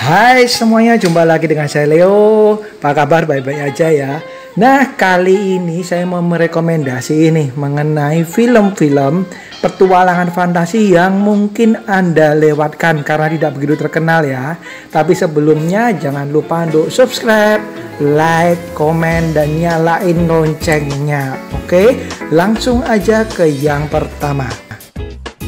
Hai semuanya, jumpa lagi dengan saya Leo. Apa kabar? Baik-baik aja ya. Nah, kali ini saya mau merekomendasi ini mengenai film-film petualangan fantasi yang mungkin Anda lewatkan karena tidak begitu terkenal ya. Tapi sebelumnya jangan lupa untuk subscribe, like, komen, dan nyalain loncengnya. Oke, langsung aja ke yang pertama.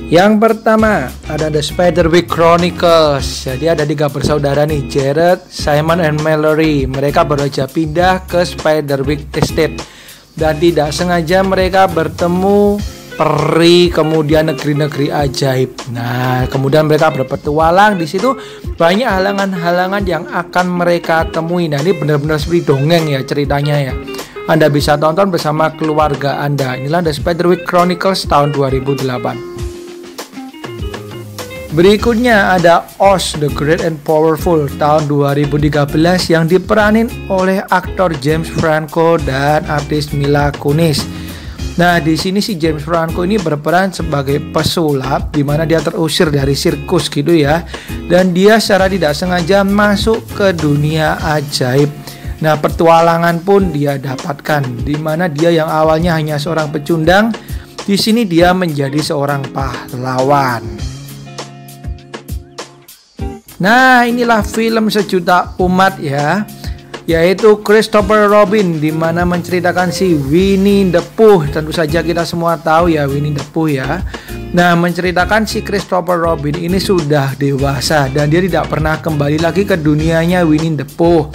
Yang pertama ada The Spiderwick Chronicles. Jadi ada 3 bersaudara nih, Jared, Simon, and Mallory. Mereka baru aja pindah ke Spiderwick Estate dan tidak sengaja mereka bertemu peri, kemudian negeri-negeri ajaib. Nah, kemudian mereka berpetualang di situ. Banyak halangan-halangan yang akan mereka temui. Nah, ini benar-benar seperti dongeng ya ceritanya ya. Anda bisa tonton bersama keluarga Anda. Inilah The Spiderwick Chronicles tahun 2008. Berikutnya ada Oz the Great and Powerful tahun 2013 yang diperanin oleh aktor James Franco dan artis Mila Kunis. Nah, di sini si James Franco ini berperan sebagai pesulap di mana dia terusir dari sirkus gitu ya. Dan dia secara tidak sengaja masuk ke dunia ajaib. Nah, petualangan pun dia dapatkan di mana dia yang awalnya hanya seorang pecundang, di sini dia menjadi seorang pahlawan. Nah, inilah film sejuta umat ya, yaitu Christopher Robin, di mana menceritakan si Winnie the Pooh. Tentu saja kita semua tahu ya Winnie the Pooh ya. Nah, menceritakan si Christopher Robin ini sudah dewasa dan dia tidak pernah kembali lagi ke dunianya Winnie the Pooh.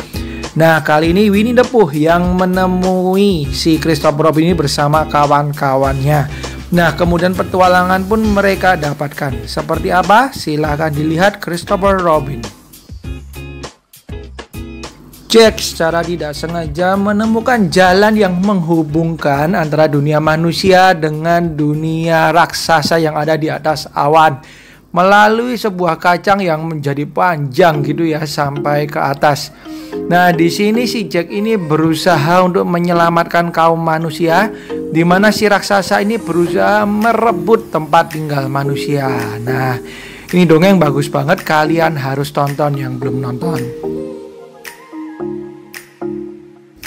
Nah, kali ini Winnie the Pooh yang menemui si Christopher Robin ini bersama kawan-kawannya. Nah, kemudian petualangan pun mereka dapatkan. Seperti apa? Silahkan dilihat Christopher Robin. Jack secara tidak sengaja menemukan jalan yang menghubungkan antara dunia manusia dengan dunia raksasa yang ada di atas awan melalui sebuah kacang yang menjadi panjang gitu ya sampai ke atas. Nah, di sini si Jack ini berusaha untuk menyelamatkan kaum manusia, di mana si raksasa ini berusaha merebut tempat tinggal manusia. Nah, ini dongeng bagus banget, kalian harus tonton yang belum nonton.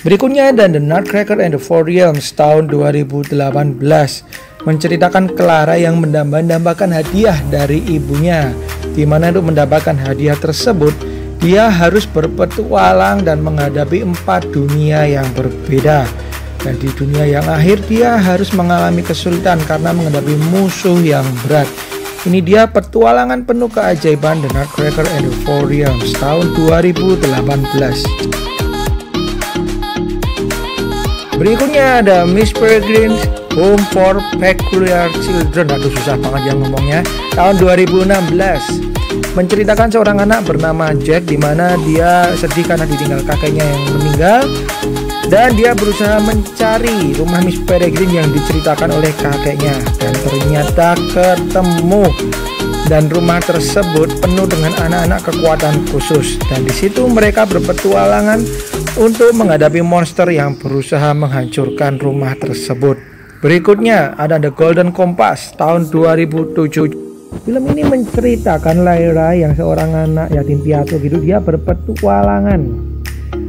Berikutnya ada The Nutcracker and the Four Realms tahun 2018, menceritakan Clara yang mendambakan hadiah dari ibunya, di mana untuk mendapatkan hadiah tersebut dia harus berpetualang dan menghadapi 4 dunia yang berbeda. Dan di dunia yang akhir dia harus mengalami kesulitan karena menghadapi musuh yang berat. Ini dia petualangan penuh keajaiban The Nutcracker and the Four Realms tahun 2018. Berikutnya ada Miss Peregrine's Home for Peculiar Children. Aduh, susah banget yang ngomongnya. Tahun 2016. Menceritakan seorang anak bernama Jack, di mana dia sedih karena ditinggal kakeknya yang meninggal, dan dia berusaha mencari rumah Miss Peregrine yang diceritakan oleh kakeknya, dan ternyata ketemu. Dan rumah tersebut penuh dengan anak-anak kekuatan khusus, dan di situ mereka berpetualangan untuk menghadapi monster yang berusaha menghancurkan rumah tersebut. Berikutnya ada The Golden Compass tahun 2007. Film ini menceritakan Lyra yang seorang anak yatim piatu gitu. Dia berpetualangan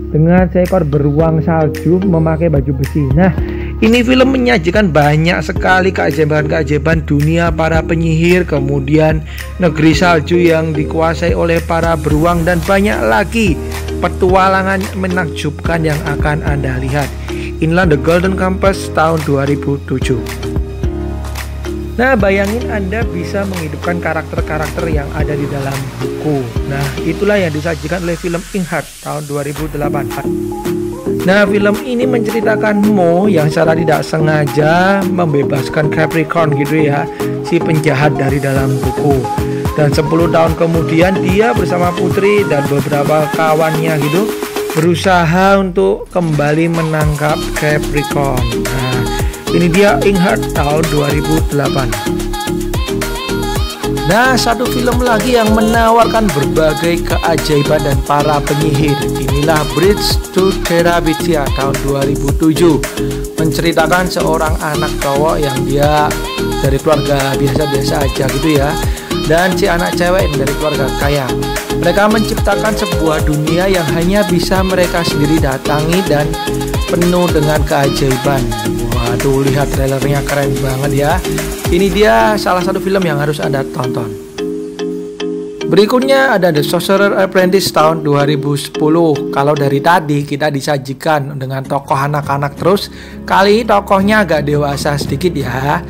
dengan seekor beruang salju memakai baju besi. Nah, ini film menyajikan banyak sekali keajaiban-keajaiban dunia para penyihir, kemudian negeri salju yang dikuasai oleh para beruang, dan banyak lagi petualangan menakjubkan yang akan Anda lihat. Inilah The Golden Compass tahun 2007. Nah, bayangin Anda bisa menghidupkan karakter-karakter yang ada di dalam buku. Nah, itulah yang disajikan oleh film Inkheart tahun 2008. Nah, film ini menceritakan Mo yang secara tidak sengaja membebaskan Capricorn gitu ya, si penjahat dari dalam buku. Dan 10 tahun kemudian dia bersama putri dan beberapa kawannya gitu berusaha untuk kembali menangkap Capricorn. Nah, ini dia Inkheart tahun 2008. Nah, satu film lagi yang menawarkan berbagai keajaiban dan para penyihir. Inilah Bridge to Terabithia tahun 2007. Menceritakan seorang anak cowok yang dia dari keluarga biasa-biasa aja gitu ya. dan si anak cewek dari keluarga kaya. Mereka menciptakan sebuah dunia yang hanya bisa mereka sendiri datangi dan penuh dengan keajaiban. Waduh, lihat trailernya keren banget ya. Ini dia salah satu film yang harus Anda tonton. Berikutnya ada The Sorcerer Apprentice tahun 2010. Kalau dari tadi kita disajikan dengan tokoh anak-anak terus, kali tokohnya agak dewasa sedikit ya.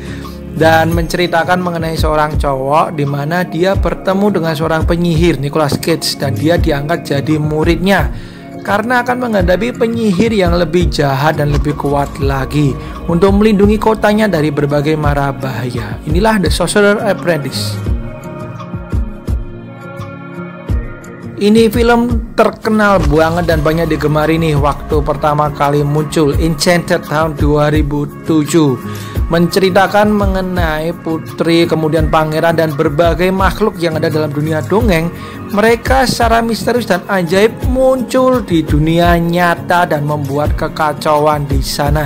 Dan menceritakan mengenai seorang cowok di mana dia bertemu dengan seorang penyihir, Nicolas Cage, dan dia diangkat jadi muridnya karena akan menghadapi penyihir yang lebih jahat dan lebih kuat lagi untuk melindungi kotanya dari berbagai mara bahaya. Inilah The Sorcerer Apprentice. Ini film terkenal banget dan banyak digemari nih waktu pertama kali muncul, Enchanted tahun 2007. Menceritakan mengenai putri, kemudian pangeran dan berbagai makhluk yang ada dalam dunia dongeng. Mereka secara misterius dan ajaib muncul di dunia nyata dan membuat kekacauan di sana.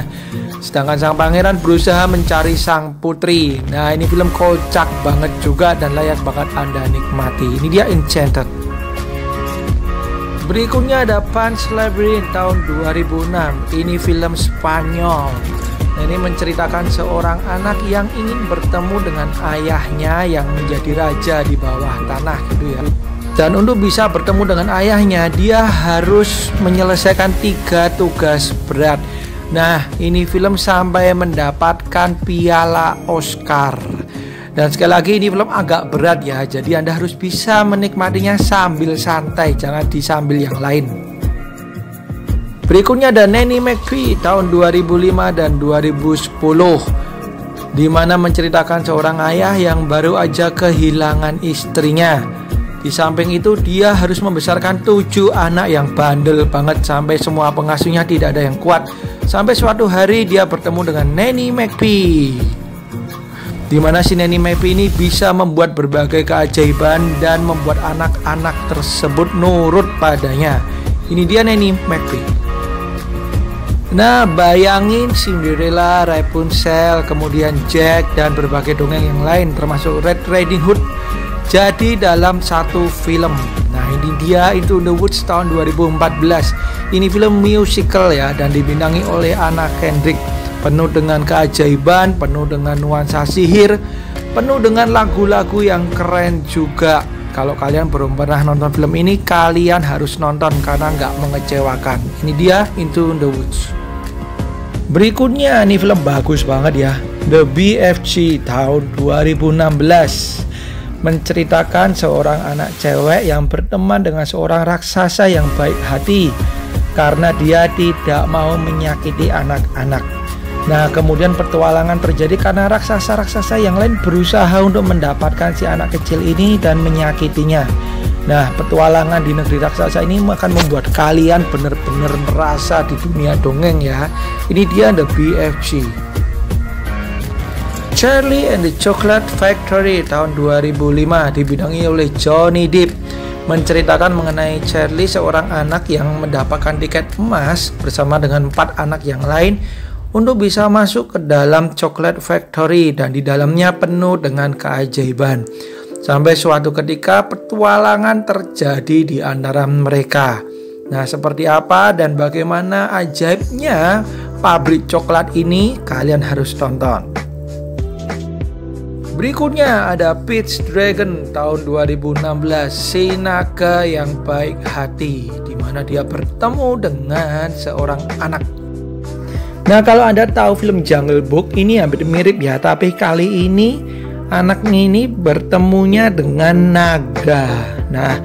Sedangkan sang pangeran berusaha mencari sang putri. Nah, ini film kocak banget juga dan layak banget Anda nikmati. Ini dia Enchanted. Berikutnya ada Pan's Labyrinth tahun 2006. Ini film Spanyol. Ini menceritakan seorang anak yang ingin bertemu dengan ayahnya yang menjadi raja di bawah tanah gitu ya. Dan untuk bisa bertemu dengan ayahnya, dia harus menyelesaikan 3 tugas berat. Nah, ini film sampai mendapatkan piala Oscar. Dan sekali lagi ini film agak berat ya, jadi Anda harus bisa menikmatinya sambil santai, jangan disambil yang lain. Berikutnya ada Nanny McPhee tahun 2005 dan 2010, di mana menceritakan seorang ayah yang baru aja kehilangan istrinya. Di samping itu dia harus membesarkan 7 anak yang bandel banget sampai semua pengasuhnya tidak ada yang kuat. Sampai suatu hari dia bertemu dengan Nanny McPhee, di mana si Nanny McPhee ini bisa membuat berbagai keajaiban dan membuat anak-anak tersebut nurut padanya. Ini dia Nanny McPhee. Nah, bayangin Cinderella, Rapunzel, kemudian Jack dan berbagai dongeng yang lain termasuk Red Riding Hood jadi dalam satu film. Nah, ini dia Into the Woods tahun 2014. Ini film musical ya dan dibintangi oleh Anna Kendrick. Penuh dengan keajaiban, penuh dengan nuansa sihir, penuh dengan lagu-lagu yang keren juga. Kalau kalian belum pernah nonton film ini, kalian harus nonton karena nggak mengecewakan. Ini dia Into the Woods. Berikutnya ini film bagus banget ya, The BFG tahun 2016. Menceritakan seorang anak cewek yang berteman dengan seorang raksasa yang baik hati karena dia tidak mau menyakiti anak-anak. Nah, kemudian petualangan terjadi karena raksasa-raksasa yang lain berusaha untuk mendapatkan si anak kecil ini dan menyakitinya. Nah, petualangan di negeri raksasa ini akan membuat kalian benar-benar merasa di dunia dongeng ya. Ini dia The BFG. Charlie and the Chocolate Factory tahun 2005 dibidangi oleh Johnny Depp. Menceritakan mengenai Charlie, seorang anak yang mendapatkan tiket emas bersama dengan 4 anak yang lain untuk bisa masuk ke dalam Chocolate Factory dan di dalamnya penuh dengan keajaiban. Sampai suatu ketika petualangan terjadi di antara mereka. Nah, seperti apa dan bagaimana ajaibnya pabrik coklat ini, kalian harus tonton. Berikutnya ada Pete's Dragon tahun 2016, si naga yang baik hati, di mana dia bertemu dengan seorang anak. Nah, kalau Anda tahu film Jungle Book, ini hampir mirip ya, tapi kali ini anak ini bertemunya dengan naga. Nah,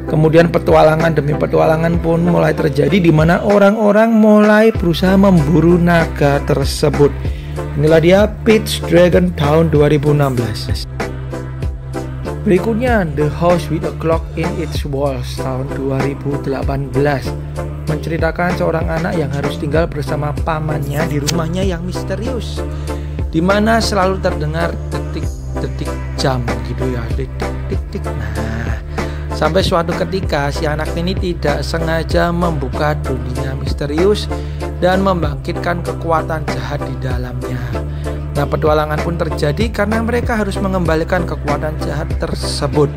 kemudian petualangan demi petualangan pun mulai terjadi di mana orang-orang mulai berusaha memburu naga tersebut. Inilah dia Pete's Dragon tahun 2016. Berikutnya The House with a Clock in its Walls tahun 2018. Menceritakan seorang anak yang harus tinggal bersama pamannya di rumahnya yang misterius, di mana selalu terdengar detik-detik jam gitu ya, detik-detik. Nah, sampai suatu ketika si anak ini tidak sengaja membuka dunia misterius dan membangkitkan kekuatan jahat di dalamnya. Nah, petualangan pun terjadi karena mereka harus mengembalikan kekuatan jahat tersebut.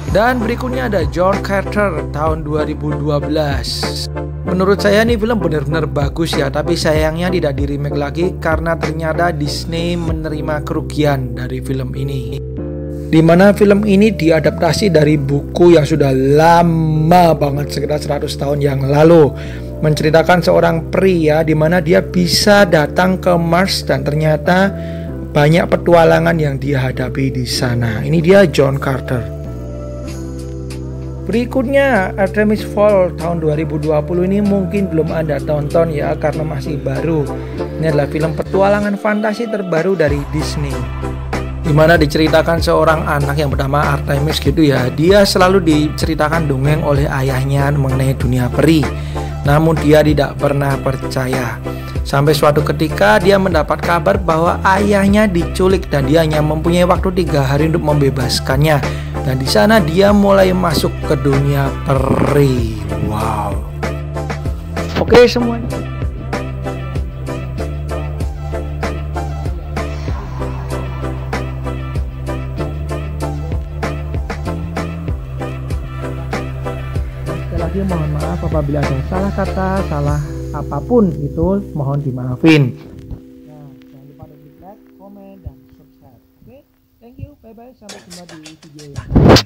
Dan berikutnya ada John Carter tahun 2012. Menurut saya ini film benar-benar bagus ya, tapi sayangnya tidak di remake lagi karena ternyata Disney menerima kerugian dari film ini. Dimana film ini diadaptasi dari buku yang sudah lama banget, sekitar 100 tahun yang lalu. Menceritakan seorang pria dimana dia bisa datang ke Mars dan ternyata banyak petualangan yang dia hadapi di sana. Ini dia John Carter. Berikutnya Artemis Fowl tahun 2020 ini mungkin belum Anda tonton ya karena masih baru. Ini adalah film petualangan fantasi terbaru dari Disney, dimana diceritakan seorang anak yang bernama Artemis gitu ya. Dia selalu diceritakan dongeng oleh ayahnya mengenai dunia peri, namun dia tidak pernah percaya. Sampai suatu ketika dia mendapat kabar bahwa ayahnya diculik dan dia hanya mempunyai waktu 3 hari untuk membebaskannya. Dan di sana dia mulai masuk ke dunia peri. Wow. Oke semuanya. Sekali lagi mohon maaf apabila ada salah kata, salah apapun itu mohon dimaafin. Nah, jangan lupa untuk like, komen, dan subscribe. Oke, thank you, bye bye, sampai jumpa di video yang lain.